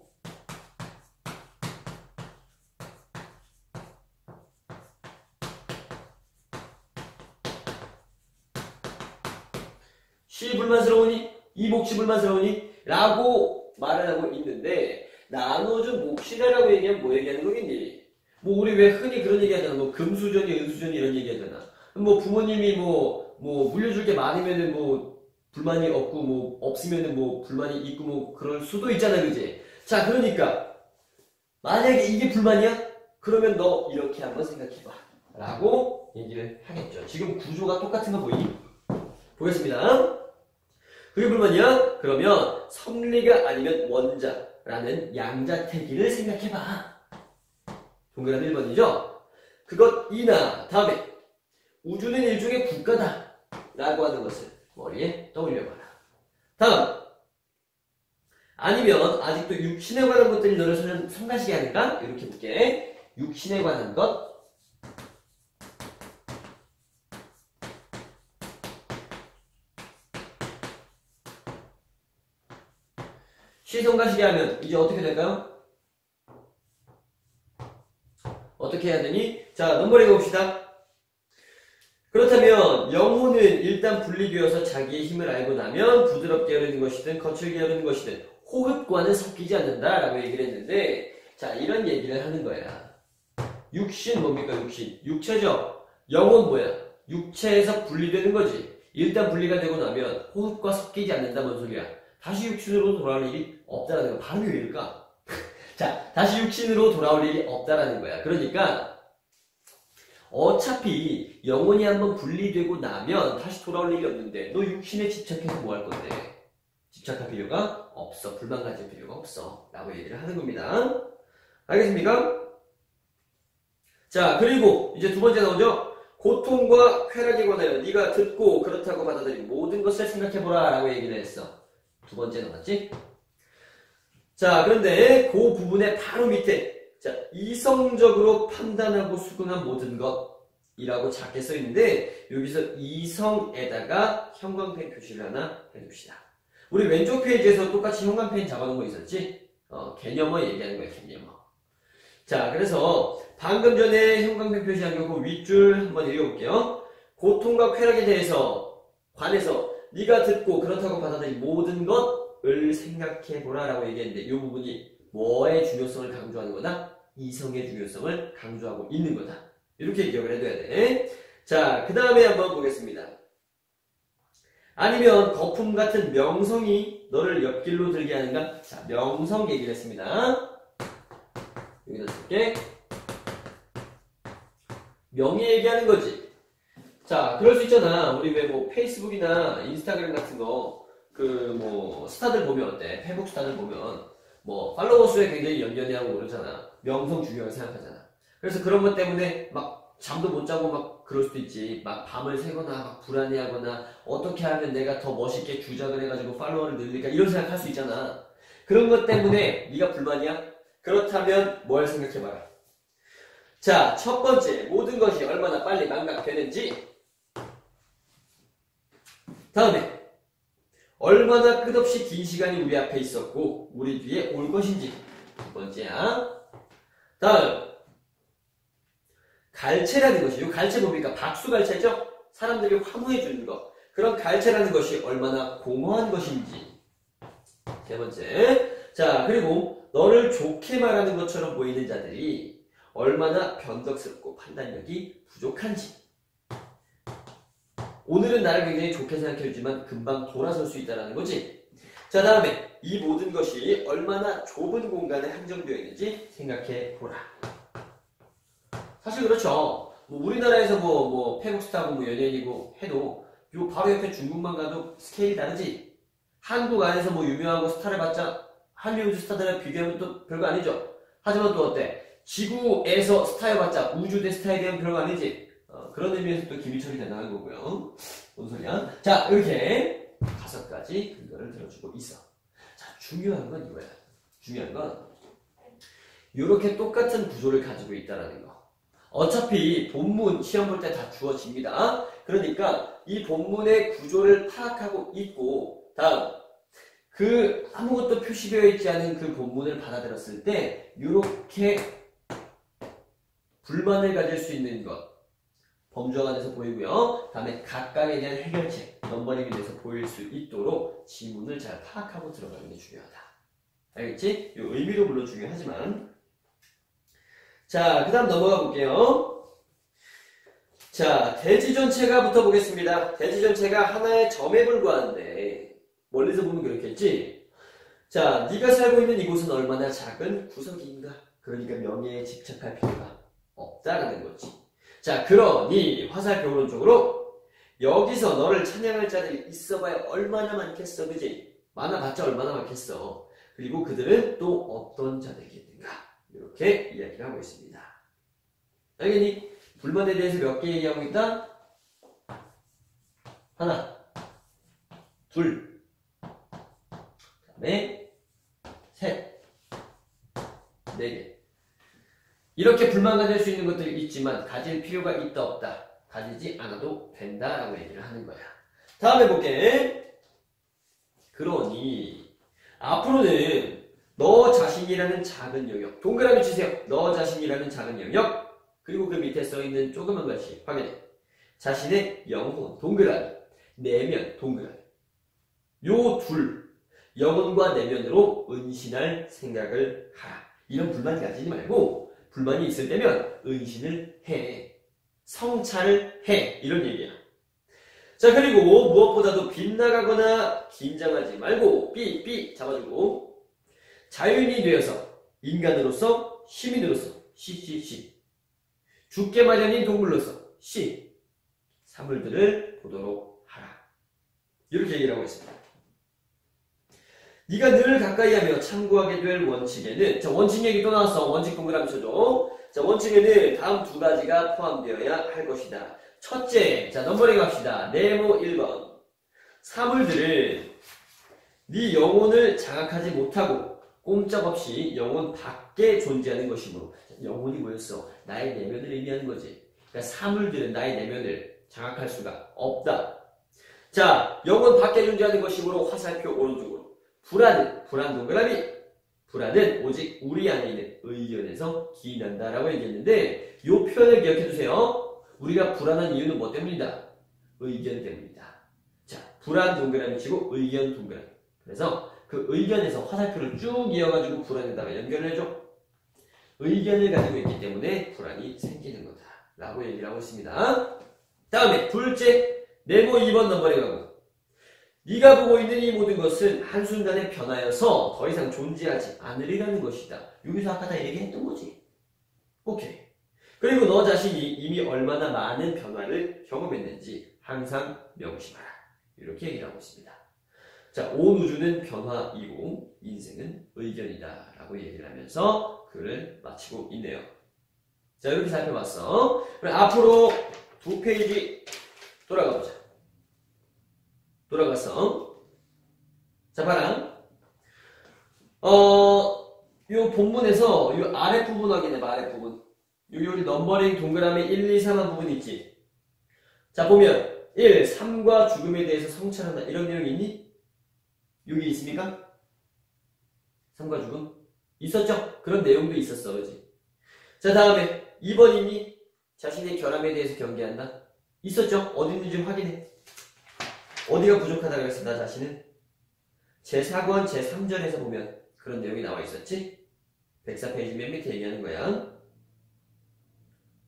S1: 시 불만스러우니? 이 몫이 불만스러우니? 라고 말을 하고 있는데 나눠준 몫이라고 얘기하면 뭐 얘기하는 거겠니? 뭐 우리 왜 흔히 그런 얘기 하잖아. 뭐 금수저니 은수저니 이런 얘기 하잖아. 뭐 부모님이 뭐 물려줄 게 많으면은 뭐 불만이 없고 뭐 없으면은 뭐 불만이 있고 뭐 그럴 수도 있잖아, 그지? 자, 그러니까 만약에 이게 불만이야? 그러면 너 이렇게 한번 생각해봐 라고 얘기를 하겠죠. 지금 구조가 똑같은 거 보이니? 보겠습니다. 그게 불만이야? 그러면 성리가 아니면 원자라는 양자택일을 생각해봐. 동그란 1번이죠? 그것이나 다음에 우주는 일종의 국가다 라고 하는 것을 머리에 떠올려봐라. 다음, 아니면 아직도 육신에 관한 것들이 너를 성가시게 하니까 이렇게 볼게. 육신에 관한 것, 시성가시게 하면 이제 어떻게 될까요? 어떻게 해야 되니? 자, 넘버링 봅시다. 그렇다면 영혼은 일단 분리되어서 자기의 힘을 알고 나면 부드럽게 흐르는 것이든 거칠게 흐르는 것이든 호흡과는 섞이지 않는다라고 얘기를 했는데, 자, 이런 얘기를 하는 거야. 육신 뭡니까? 육신. 육체죠? 영혼 뭐야? 육체에서 분리되는 거지. 일단 분리가 되고 나면 호흡과 섞이지 않는다. 뭔 소리야? 다시 육신으로 돌아올 일이 없다라는 거야. 발음이 왜 이럴까? 자, 다시 육신으로 돌아올 일이 없다라는 거야. 그러니까 어차피 영혼이 한번 분리되고 나면 다시 돌아올 일이 없는데 너 육신에 집착해서 뭐 할 건데? 집착할 필요가 없어. 불만 가질 필요가 없어. 라고 얘기를 하는 겁니다. 알겠습니까? 자, 그리고 이제 두 번째 나오죠? 고통과 쾌락에 관하여 네가 듣고 그렇다고 받아들인 모든 것을 생각해보라 라고 얘기를 했어. 두 번째 나왔지? 자, 그런데 그 부분의 바로 밑에 자, 이성적으로 판단하고 수긍한 모든 것이라고 작게 써있는데 여기서 이성에다가 형광펜 표시를 하나 해둡시다. 우리 왼쪽 페이지에서 똑같이 형광펜 잡아놓은 거 있었지? 개념어 얘기하는 거야, 개념어. 자, 그래서 방금 전에 형광펜 표시한 거 그 윗줄 한번 읽어볼게요. 고통과 쾌락에 대해서 관해서 네가 듣고 그렇다고 받아들인 모든 것을 생각해보라 라고 얘기했는데 이 부분이 뭐의 중요성을 강조하는 거다? 이성의 중요성을 강조하고 있는 거다. 이렇게 기억을 해둬야 돼. 자, 그 다음에 한번 보겠습니다. 아니면 거품 같은 명성이 너를 옆길로 들게 하는가? 자, 명성 얘기를 했습니다. 여기다 쓸게. 명예 얘기하는 거지. 자, 그럴 수 있잖아. 우리 왜 뭐 페이스북이나 인스타그램 같은 거 그 뭐 스타들 보면 어때? 페북 스타들 보면 뭐 팔로워 수에 굉장히 연연해하고 그러잖아. 명성 중요하게 생각하잖아. 그래서 그런 것 때문에 막 잠도 못 자고 막 그럴 수도 있지. 막 밤을 새거나 막 불안해하거나 어떻게 하면 내가 더 멋있게 주작을 해가지고 팔로워를 늘릴까 이런 생각할 수 있잖아. 그런 것 때문에 네가 불만이야? 그렇다면 뭘 생각해봐라. 자, 첫 번째, 모든 것이 얼마나 빨리 망각되는지. 다음에 얼마나 끝없이 긴 시간이 우리 앞에 있었고 우리 뒤에 올 것인지. 두 번째야. 다음, 갈채라는 것이, 이 갈채 뭡니까? 박수갈채죠? 사람들이 화무해 주는 것. 그런 갈채라는 것이 얼마나 공허한 것인지. 세 번째. 자, 그리고 너를 좋게 말하는 것처럼 보이는 자들이 얼마나 변덕스럽고 판단력이 부족한지. 오늘은 나를 굉장히 좋게 생각해주지만 금방 돌아설 수 있다는 거지. 자, 다음에 이 모든 것이 얼마나 좁은 공간에 한정되어 있는지 생각해 보라. 사실 그렇죠. 뭐 우리나라에서 뭐 페북스타고 뭐 연예인이고 해도 요 바로 옆에 중국만 가도 스케일이 다르지. 한국 안에서 뭐 유명하고 스타를 봤자 할리우드 스타들에 비교하면 또 별거 아니죠. 하지만 또 어때? 지구에서 스타여봤자 우주 대 스타에 대한 별거 아니지. 그런 의미에서 또 김희철이 대단한 거고요. 뭔 소리야? 자, 이렇게 5가지 근거를 들어주고 있어. 자, 중요한 건 이거야. 중요한 건 이렇게 똑같은 구조를 가지고 있다는 거. 어차피 본문 시험 볼 때 다 주어집니다. 그러니까 이 본문의 구조를 파악하고 있고, 다음 그 아무것도 표시되어 있지 않은 그 본문을 받아들였을 때 이렇게 불만을 가질 수 있는 것 범주화가 돼서 보이고요. 다음에 각각에 대한 해결책, 넘버링이 돼서 보일 수 있도록 지문을 잘 파악하고 들어가는 게 중요하다. 알겠지? 이 의미도 물론 중요하지만. 자, 그 다음 넘어가 볼게요. 자, 대지 전체가 붙어보겠습니다. 대지 전체가 하나의 점에 불과한데 멀리서 보면 그렇겠지? 자, 네가 살고 있는 이곳은 얼마나 작은 구석인가? 그러니까 명예에 집착할 필요가 없다라는 거지. 자, 그러니 화살표 오른쪽으로 여기서 너를 찬양할 자들이 있어봐야 얼마나 많겠어, 그지? 많아봤자 얼마나 많겠어. 그리고 그들은 또 어떤 자들이겠는가? 이렇게 이야기를 하고 있습니다. 알겠니? 불만에 대해서 몇 개 얘기하고 있다? 하나, 둘, 그다음에 셋, 네 개. 이렇게 불만 가질 수 있는 것들이 있지만 가질 필요가 있다 없다. 가지지 않아도 된다라고 얘기를 하는 거야. 다음에 볼게. 그러니 앞으로는 너 자신이라는 작은 영역, 동그라미 치세요. 너 자신이라는 작은 영역, 그리고 그 밑에 써있는 조그만 것이 확인해. 자신의 영혼, 동그라미, 내면, 동그라미. 요 둘, 영혼과 내면으로 은신할 생각을 하라. 이런 불만 가지지 말고 불만이 있을 때면 은신을 해. 성찰을 해. 이런 얘기야. 자, 그리고 무엇보다도 빗나가거나 긴장하지 말고 삐 잡아주고 자유인이 되어서 인간으로서 시민으로서 시 죽게 마련인 동물로서 사물들을 보도록 하라. 이렇게 얘기를 하고 있습니다. 네가 늘 가까이 하며 참고하게 될 원칙에는, 자, 원칙 얘기 또 나왔어. 원칙 동그라미 쳐줘. 자, 원칙에는 다음 두 가지가 포함되어야 할 것이다. 첫째, 자, 넘버링 합시다. 네모 1번. 사물들은 네 영혼을 장악하지 못하고 꼼짝없이 영혼 밖에 존재하는 것이므로. 영혼이 뭐였어? 나의 내면을 의미하는 거지. 그러니까 사물들은 나의 내면을 장악할 수가 없다. 자, 영혼 밖에 존재하는 것이므로 화살표 오른쪽으로. 불안 동그라미. 불안은 오직 우리 안에 있는 의견에서 기인한다라고 얘기했는데 이 표현을 기억해 두세요. 우리가 불안한 이유는 뭐 때문이다? 의견 때문이다. 자, 불안 동그라미 치고 의견 동그라미. 그래서 그 의견에서 화살표를 쭉 이어가지고 불안에다가 연결을 해줘. 의견을 가지고 있기 때문에 불안이 생기는 거다 라고 얘기를 하고 있습니다. 다음에 둘째, 네모 2번 넘버링하고 네가 보고 있는 이 모든 것은 한순간에 변하여서 더 이상 존재하지 않으리라는 것이다. 여기서 아까 다 얘기했던 거지. 오케이. 그리고 너 자신이 이미 얼마나 많은 변화를 경험했는지 항상 명심하라. 이렇게 얘기를 하고 있습니다. 자, 온 우주는 변화이고 인생은 의견이다 라고 얘기를 하면서 글을 마치고 있네요. 자, 이렇게 살펴봤어. 그럼 앞으로 두 페이지 돌아가보자. 돌아가서 자, 봐라. 요 본문에서 요 아랫부분 확인해봐. 아랫부분. 여기 우리 넘버링 동그라미 1, 2, 3한 부분 있지. 자, 보면 1. 삶과 죽음에 대해서 성찰한다. 이런 내용이 있니? 여기 있습니까? 삶과 죽음? 있었죠? 그런 내용도 있었어. 그지? 자, 다음에 2번이니 자신의 결함에 대해서 경계한다. 있었죠? 어디 있는지 확인해. 어디가 부족하다 그랬어? 나 자신은? 제4권 제3절에서 보면 그런 내용이 나와 있었지? 104페이지 맨 밑에 얘기하는 거야.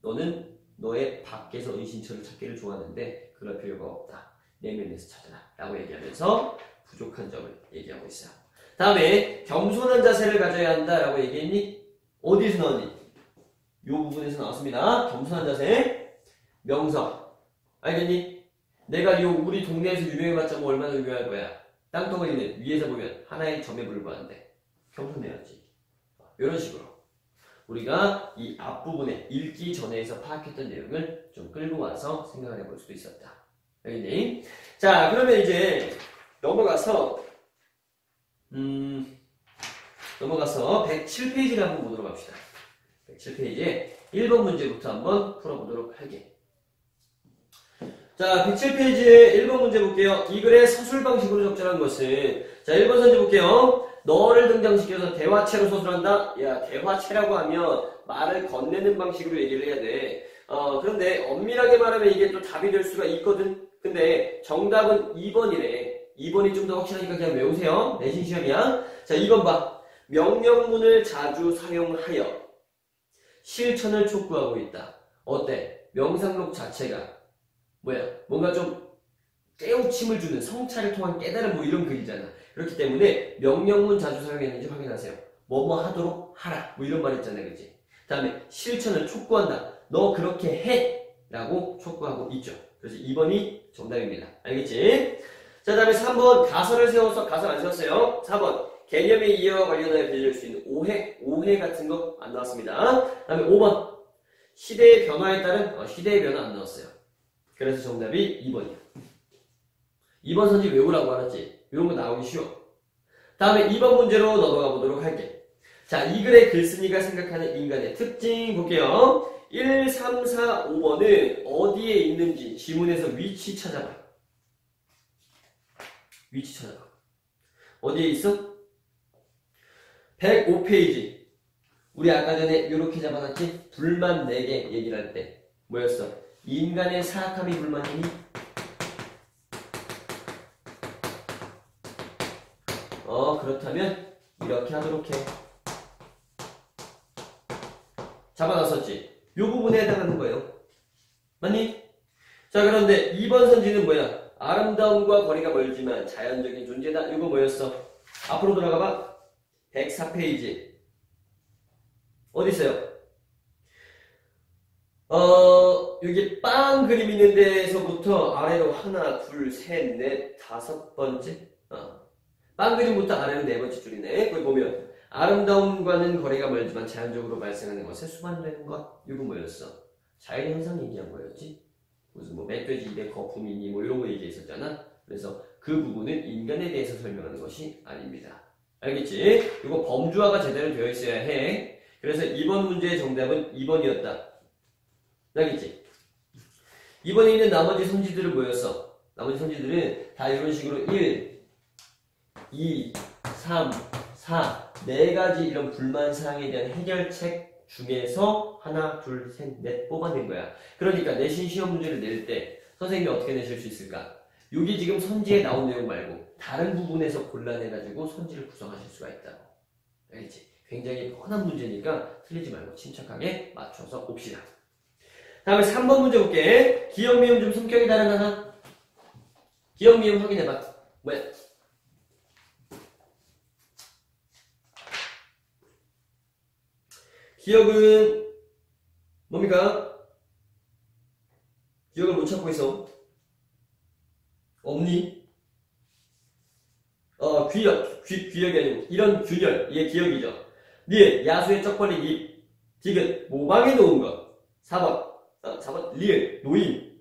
S1: 너는 너의 밖에서 은신처를 찾기를 좋아하는데 그럴 필요가 없다. 내면에서 찾아라. 라고 얘기하면서 부족한 점을 얘기하고 있어요. 다음에 겸손한 자세를 가져야 한다. 라고 얘기했니? 어디서 나왔니? 이 부분에서 나왔습니다. 겸손한 자세. 명성. 알겠니? 내가 요 우리 동네에서 유명해봤자 뭐 얼마나 유명할 거야. 땅덩어리는 위에서 보면 하나의 점에 불과한데 겸손해야지. 이런 식으로 우리가 이 앞부분에 읽기 전에서 파악했던 내용을 좀 끌고 와서 생각을 해볼 수도 있었다. 알겠니? 자, 그러면 이제 넘어가서 107페이지를 한번 보도록 합시다. 107페이지에 1번 문제부터 한번 풀어보도록 할게. 자, 107페이지에 1번 문제 볼게요. 이 글의 서술 방식으로 적절한 것은, 자, 1번 선지 볼게요. 너를 등장시켜서 대화체로 서술한다? 야, 대화체라고 하면 말을 건네는 방식으로 얘기를 해야 돼. 그런데 엄밀하게 말하면 이게 또 답이 될 수가 있거든. 근데 정답은 2번이래. 2번이 좀 더 확실하니까 그냥 외우세요. 내신 시험이야. 자, 2번 봐. 명령문을 자주 사용하여 실천을 촉구하고 있다. 어때? 명상록 자체가 뭐야? 뭔가 좀 깨우침을 주는 성찰을 통한 깨달음 뭐 이런 글이잖아. 그렇기 때문에 명령문 자주 사용했는지 확인하세요. 뭐뭐 하도록 하라. 뭐 이런 말 있잖아. 그치? 다음에 실천을 촉구한다. 너 그렇게 해! 라고 촉구하고 있죠. 그래서 2번이 정답입니다. 알겠지? 자, 다음에 3번 가설을 세워서 가설 안 세웠어요. 4번 개념의 이해와 관련하여 빌릴 수 있는 오해 같은 거 안 나왔습니다. 다음에 5번 시대의 변화에 따른 시대의 변화 안 나왔어요. 그래서 정답이 2번이야. 2번 선지 외우라고 알았지? 외우면 나오기 쉬워. 다음에 2번 문제로 넘어가 보도록 할게. 자, 이 글의 글쓴이가 생각하는 인간의 특징 볼게요. 1, 3, 4, 5번은 어디에 있는지 지문에서 위치 찾아봐. 위치 찾아봐. 어디에 있어? 105페이지. 우리 아까 전에 이렇게 잡아놨지? 불만 4개 얘기를 할 때 뭐였어? 인간의 사악함이 불만이니? 그렇다면 이렇게 하도록 해. 잡아놨었지? 이 부분에 해당하는 거예요. 맞니? 자, 그런데 2번 선지는 뭐야? 아름다움과 거리가 멀지만 자연적인 존재다. 이거 뭐였어? 앞으로 돌아가봐. 104페이지. 어디 있어요? 여기 빵 그림 있는 데에서부터 아래로 하나, 둘, 셋, 넷, 5번째. 빵 그림부터 아래로 4번째 줄이네. 거기 보면 아름다움과는 거리가 멀지만 자연적으로 발생하는 것에 수반되는 것. 이거 뭐였어? 자연현상 얘기한 거였지? 무슨 뭐 멧돼지 입에 거품이니 뭐 이런 거 얘기했었잖아. 그래서 그 부분은 인간에 대해서 설명하는 것이 아닙니다. 알겠지? 이거 범주화가 제대로 되어 있어야 해. 그래서 2번 문제의 정답은 2번이었다. 알겠지? 2번에 있는 나머지 선지들은 뭐였어? 나머지 선지들은 다 이런 식으로 1, 2, 3, 4, 4가지 이런 불만사항에 대한 해결책 중에서 하나, 둘, 셋, 넷 뽑아낸 거야. 그러니까 내신 시험 문제를 낼 때 선생님이 어떻게 내실 수 있을까? 여기 지금 선지에 나온 내용 말고 다른 부분에서 골라내가지고 선지를 구성하실 수가 있다고. 알겠지? 굉장히 뻔한 문제니까 틀리지 말고 침착하게 맞춰서 봅시다. 다음에 3번 문제 볼게. 기역, 미음 좀 성격이 다르나? 기역, 미음 확인해봐. 뭐야? 기역은 뭡니까? 기역을 못 찾고 있어. 없니? 귀역이 아니고 이런 균열, 이게 기역이죠. 리을, 야수의 쩍벌린 입. 디귿, 모방해 놓은 것. 4번 리을, 노인.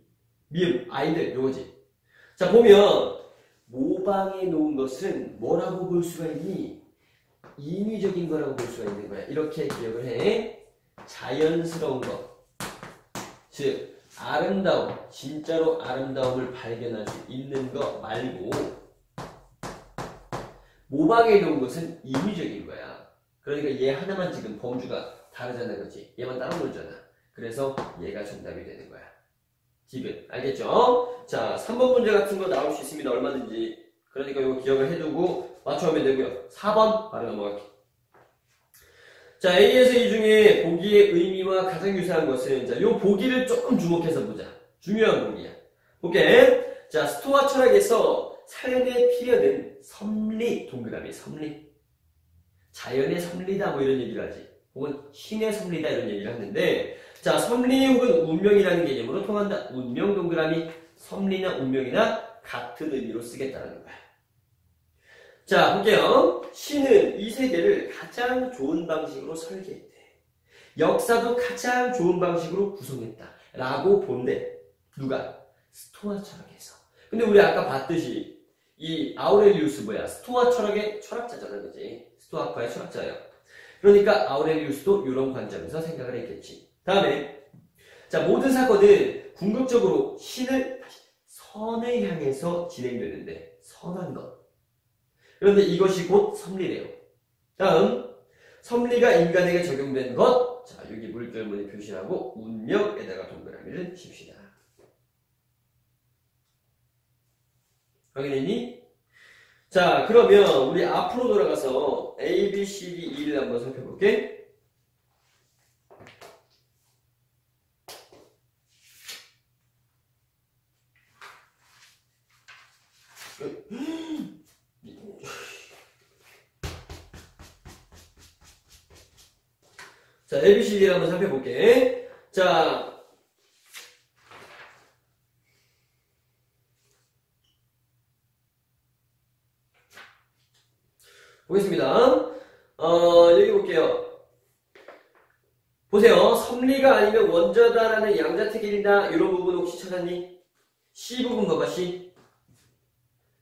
S1: 미음, 아이들, 요거지. 자, 보면 모방해 놓은 것은 뭐라고 볼 수가 있니? 인위적인 거라고 볼 수가 있는 거야. 이렇게 기억을 해. 자연스러운 것. 즉, 아름다움, 진짜로 아름다움을 발견할 수 있는 것 말고 모방해 놓은 것은 인위적인 거야. 그러니까 얘 하나만 지금 범주가 다르잖아. 그렇지? 얘만 따로 놀잖아. 그래서 얘가 정답이 되는 거야. 지금 알겠죠? 자, 3번 문제 같은 거 나올 수 있습니다. 얼마든지. 그러니까 이거 기억을 해두고 맞춰오면 되고요. 4번 바로 넘어갈게요. 자, A에서 이 중에 보기의 의미와 가장 유사한 것은 자, 요 보기를 조금 주목해서 보자. 중요한 보기야. 볼게. 자, 스토아 철학에서 삶의 피어든 섭리 동그라미 섭리. 자연의 섭리다 뭐 이런 얘기를 하지. 혹은 신의 섭리다 이런 얘기를 하는데 자, 섭리 혹은 운명이라는 개념으로 통한다. 운명 동그라미 섭리나 운명이나 같은 의미로 쓰겠다는 거야. 자, 볼게요. 신은 이 세계를 가장 좋은 방식으로 설계했대. 역사도 가장 좋은 방식으로 구성했다. 라고 본대. 누가? 스토아 철학에서. 근데 우리 아까 봤듯이 이 아우렐리우스 뭐야? 스토아 철학의 철학자잖아. 그지? 스토아파의 철학자야. 그러니까 아우렐리우스도 이런 관점에서 생각을 했겠지. 다음에 자, 모든 사건은 궁극적으로 신을 선을 향해서 진행되는데 선한 것. 그런데 이것이 곧 섭리래요. 다음, 섭리가 인간에게 적용된 것. 자, 여기 물결무늬 표시하고 운명에다가 동그라미를 칩시다. 확인했니? 자, 그러면 우리 앞으로 돌아가서 A, B, C, D, E를 한번 살펴볼게. 자, ABCD를 한번 살펴볼게. 자, 보겠습니다. 여기 볼게요. 보세요. 섭리가 아니면 원자다라는 양자택일이나 이런 부분 혹시 찾았니? C 부분 봐봐, C.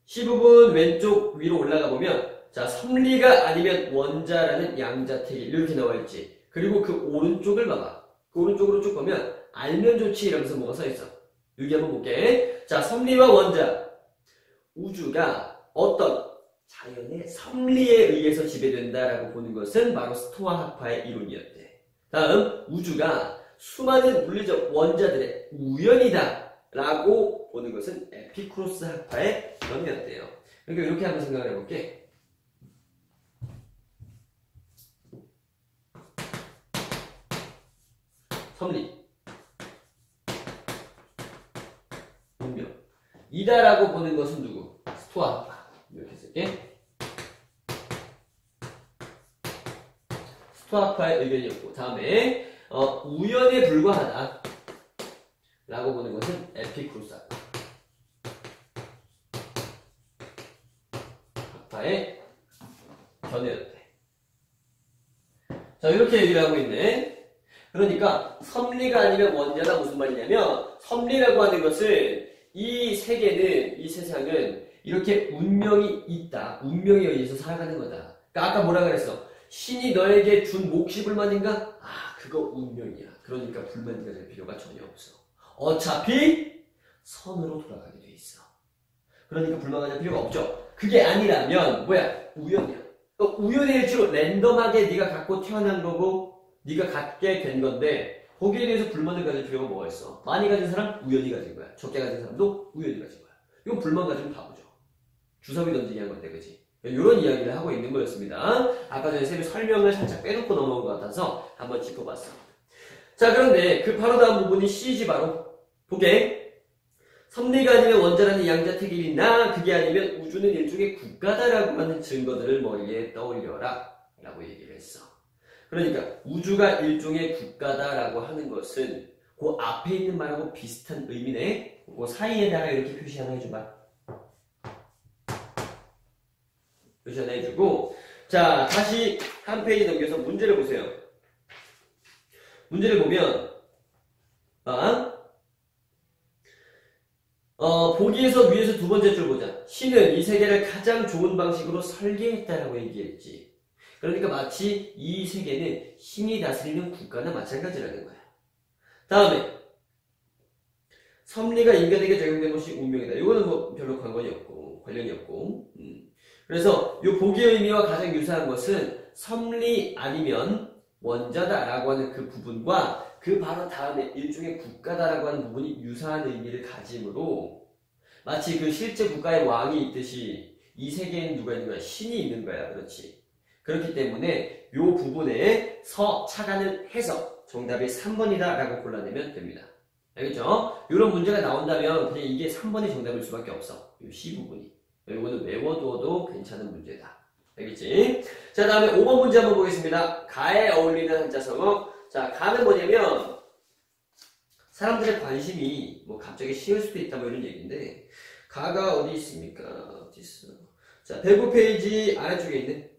S1: C 부분 왼쪽 위로 올라가 보면, 자, 섭리가 아니면 원자라는 양자택일 이렇게 나와있지. 그리고 그 오른쪽을 봐봐. 그 오른쪽으로 쭉 보면, 알면 좋지 이러면서 뭐가 써있어. 여기 한번 볼게. 자, 섭리와 원자. 우주가 어떤 자연의 섭리에 의해서 지배된다라고 보는 것은 바로 스토아 학파의 이론이었대. 다음, 우주가 수많은 물리적 원자들의 우연이다 라고 보는 것은 에피쿠로스 학파의 이론이었대요. 그러니까 이렇게 한번 생각을 해볼게. 섭리, 운명 이다라고 보는 것은 누구? 스토아 학파. 이렇게 쓸게. 스토아파의 의견이었고, 다음에 우연에 불과하다 라고 보는 것은 에피쿠로스 학파의 견해였대. 자, 이렇게 얘기를 하고 있네. 그러니까 섭리가 아니면 원자다 무슨 말이냐면, 섭리라고 하는 것은 이 세계는, 이 세상은 이렇게 운명이 있다. 운명에 의해서 살아가는 거다. 그러니까 아까 뭐라 그랬어? 신이 너에게 준 몫이 불만인가? 아, 그거 운명이야. 그러니까 불만 가질 필요가 전혀 없어. 어차피 선으로 돌아가게 돼 있어. 그러니까 불만 가질 필요가 없죠. 그게 아니라면 뭐야? 우연이야. 우연의 일치로 랜덤하게 네가 갖고 태어난 거고 네가 갖게 된 건데 거기에 대해서 불만을 가질 필요가 뭐가 있어? 많이 가진 사람 우연히 가진 거야. 적게 가진 사람도 우연히 가진 거야. 이건 불만 가지면 바보죠. 주사위 던지기 한 건데, 그치? 이런 이야기를 하고 있는 거였습니다. 아까 전에 쌤이 설명을 살짝 빼놓고 넘어온 것 같아서 한번 짚어봤어. 자, 그런데 그 바로 다음 부분이 C지 바로. 보게. 섭리가 아니면 원자라는 양자택일이나 그게 아니면 우주는 일종의 국가다라고 하는 증거들을 머리에 떠올려라 라고 얘기를 했어. 그러니까 우주가 일종의 국가다라고 하는 것은 그 앞에 있는 말하고 비슷한 의미네. 그 사이에다가 이렇게 표시 하나 해줘봐. 표시 하나 해주고, 자, 다시 한 페이지 넘겨서 문제를 보세요. 문제를 보면, 보기에서 위에서 두 번째 줄 보자. 신은 이 세계를 가장 좋은 방식으로 설계했다라고 얘기했지. 그러니까 마치 이 세계는 신이 다스리는 국가나 마찬가지라는 거야. 다음에, 섭리가 인간에게 적용된 것이 운명이다. 이거는 뭐 별로 관련이 없고. 그래서 이 보기의 의미와 가장 유사한 것은 섭리 아니면 원자다라고 하는 그 부분과 그 바로 다음에 일종의 국가다라고 하는 부분이 유사한 의미를 가지므로 마치 그 실제 국가의 왕이 있듯이 이 세계에는 누가 있는 거야? 신이 있는 거야. 그렇지. 그렇기 때문에 이 부분에서 착안을 해서 정답이 3번이다라고 골라내면 됩니다. 알겠죠? 이런 문제가 나온다면 그냥 이게 3번이 정답일 수밖에 없어. 이 C 부분이. 이거는 외워두어도 괜찮은 문제다. 알겠지? 자, 다음에 5번 문제 한번 보겠습니다. 가에 어울리는 한자성어. 자, 가는 뭐냐면 사람들의 관심이 뭐 갑자기 식을 수도 있다 뭐 이런 얘기인데 가가 어디 있습니까? 어디 있어? 자, 109페이지 아래쪽에 있는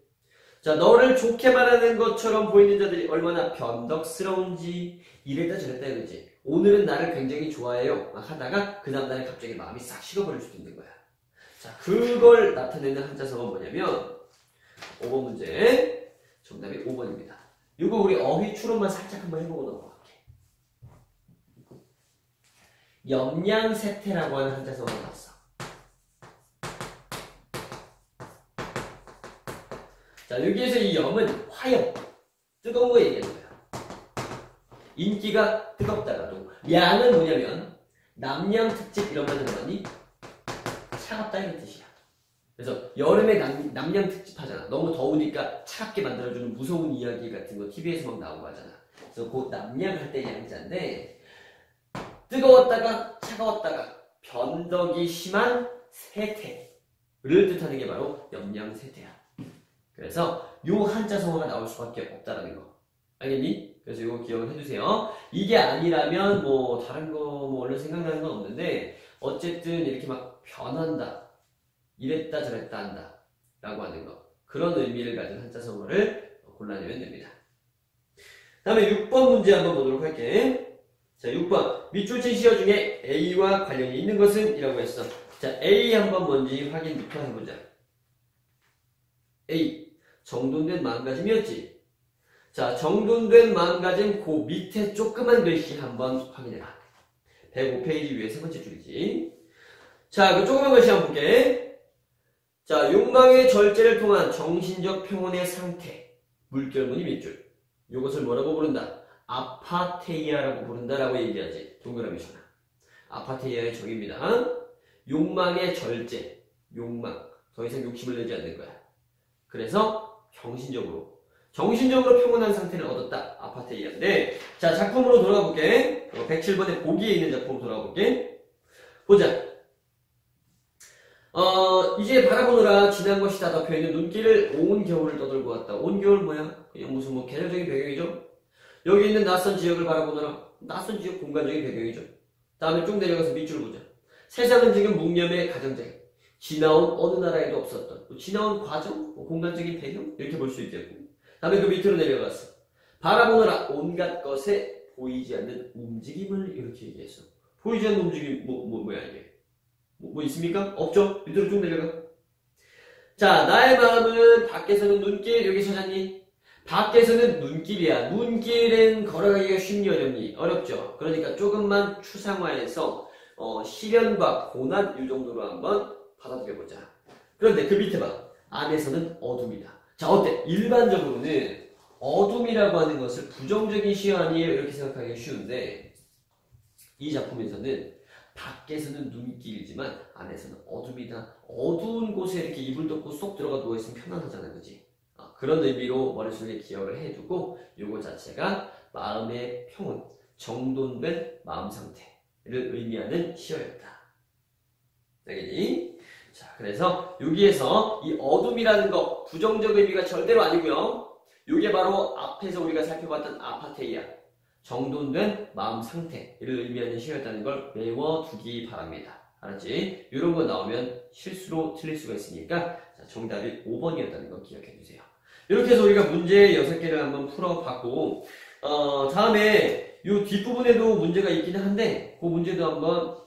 S1: 자, 너를 좋게 말하는 것처럼 보이는 자들이 얼마나 변덕스러운지 이랬다 저랬다 이러지. 오늘은 나를 굉장히 좋아해요 하다가 그 다음 날에 갑자기 마음이 싹 식어버릴 수도 있는 거야. 자, 그걸 나타내는 한자성어는 뭐냐면 5번 문제 정답이 5번입니다. 이거 우리 어휘 추론만 살짝 한번 해보고 넘어갈게. 염량세태라고 하는 한자성어가 나왔어. 자, 여기에서 이 염은 화염, 뜨거운 거 얘기하는 거야. 인기가 뜨겁다가도 양은 뭐냐면 남양특집 이런 말 들어봤니? 차갑다 이런 뜻이야. 그래서 여름에 남양 특집 하잖아. 너무 더우니까 차갑게 만들어주는 무서운 이야기 같은 거 TV에서 막 나오고 하잖아. 그래서 그 남양 할 때 양자인데 뜨거웠다가 차가웠다가 변덕이 심한 세태를 뜻하는 게 바로 염량세태야. 그래서 요 한자성어가 나올 수밖에 없다라는 거. 알겠니? 그래서 이거 기억을 해두세요. 이게 아니라면 뭐 다른 거 뭐 얼른 생각나는 건 없는데 어쨌든 이렇게 막 변한다, 이랬다 저랬다 한다 라고 하는 거, 그런 의미를 가진 한자성어를 골라내면 됩니다. 다음에 6번 문제 한번 보도록 할게. 자, 6번 밑줄 친 시어 중에 A와 관련이 있는 것은? 이라고 했어. 자, A 한번 뭔지 확인부터 해보자. A 정돈된 마음가짐이었지. 자, 정돈된 마음가짐 그 밑에 조그만 글씨 한번 확인해봐. 105페이지 위에 세 번째 줄이지. 자, 그 조그만 글씨 한번 볼게. 자, 욕망의 절제를 통한 정신적 평온의 상태. 물결무늬 밑줄. 요것을 뭐라고 부른다? 아파테이아라고 부른다라고 얘기하지. 동그라미잖아. 아파테이아의 정의입니다. 욕망의 절제. 욕망. 더 이상 욕심을 내지 않는 거야. 그래서 정신적으로 평온한 상태를 얻었다. 아파테이아인데, 자, 작품으로 돌아가 볼게. 107번에 보기에 있는 작품 돌아가 볼게. 보자. 이제 바라보느라 지난 것이 다 덮여있는 눈길을 온 겨울을 떠돌고 왔다. 온 겨울 뭐야? 그냥 무슨 뭐 계절적인 배경이죠? 여기 있는 낯선 지역을 바라보느라 낯선 지역 공간적인 배경이죠. 다음에 쭉 내려가서 밑줄 보자. 세상은 지금 묵념의 가정자리. 지나온 어느 나라에도 없었던 지나온 과정, 공간적인 배경 이렇게 볼 수 있겠고, 다음에 그 밑으로 내려갔어. 바라보느라 온갖 것에 보이지 않는 움직임을 이렇게 얘기했어. 보이지 않는 움직임 뭐야 이게? 뭐 있습니까? 없죠? 밑으로 쭉 내려가. 자, 나의 마음은 밖에서는 눈길. 여기 찾았니? 밖에서는 눈길이야. 눈길은 걸어가기가 쉽니 어렵니? 어렵죠. 그러니까 조금만 추상화해서 시련과 고난 이 정도로 한번 받아들여보자. 그런데 그 밑에 봐. 안에서는 어둠이다. 자, 어때? 일반적으로는 어둠이라고 하는 것을 부정적인 시어 아니에요? 이렇게 생각하기가 쉬운데, 이 작품에서는 밖에서는 눈길이지만 안에서는 어둠이다. 어두운 곳에 이렇게 이불 덮고 쏙 들어가 누워있으면 편안하잖아, 그지? 그런 의미로 머릿속에 기억을 해두고, 요거 자체가 마음의 평온, 정돈된 마음 상태를 의미하는 시어였다. 알겠니? 자, 그래서 여기에서 이 어둠이라는 거 부정적 의미가 절대로 아니고요. 이게 바로 앞에서 우리가 살펴봤던 아파테이아, 정돈된 마음 상태를 의미하는 시였다는 걸 외워두기 바랍니다. 알았지? 이런 거 나오면 실수로 틀릴 수가 있으니까 정답이 5번이었다는 거 기억해주세요. 이렇게 해서 우리가 문제 6개를 한번 풀어봤고, 다음에 이 뒷부분에도 문제가 있기는 한데 그 문제도 한번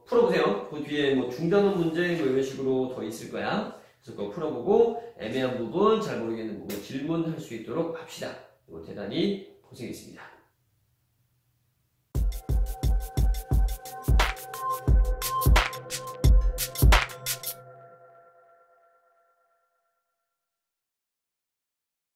S1: 풀어보세요. 그 뒤에 뭐 중단원 문제 뭐 이런 식으로 더 있을 거야. 그래서 그거 풀어보고 애매한 부분, 잘 모르겠는 부분 질문할 수 있도록 합시다. 대단히 고생했습니다.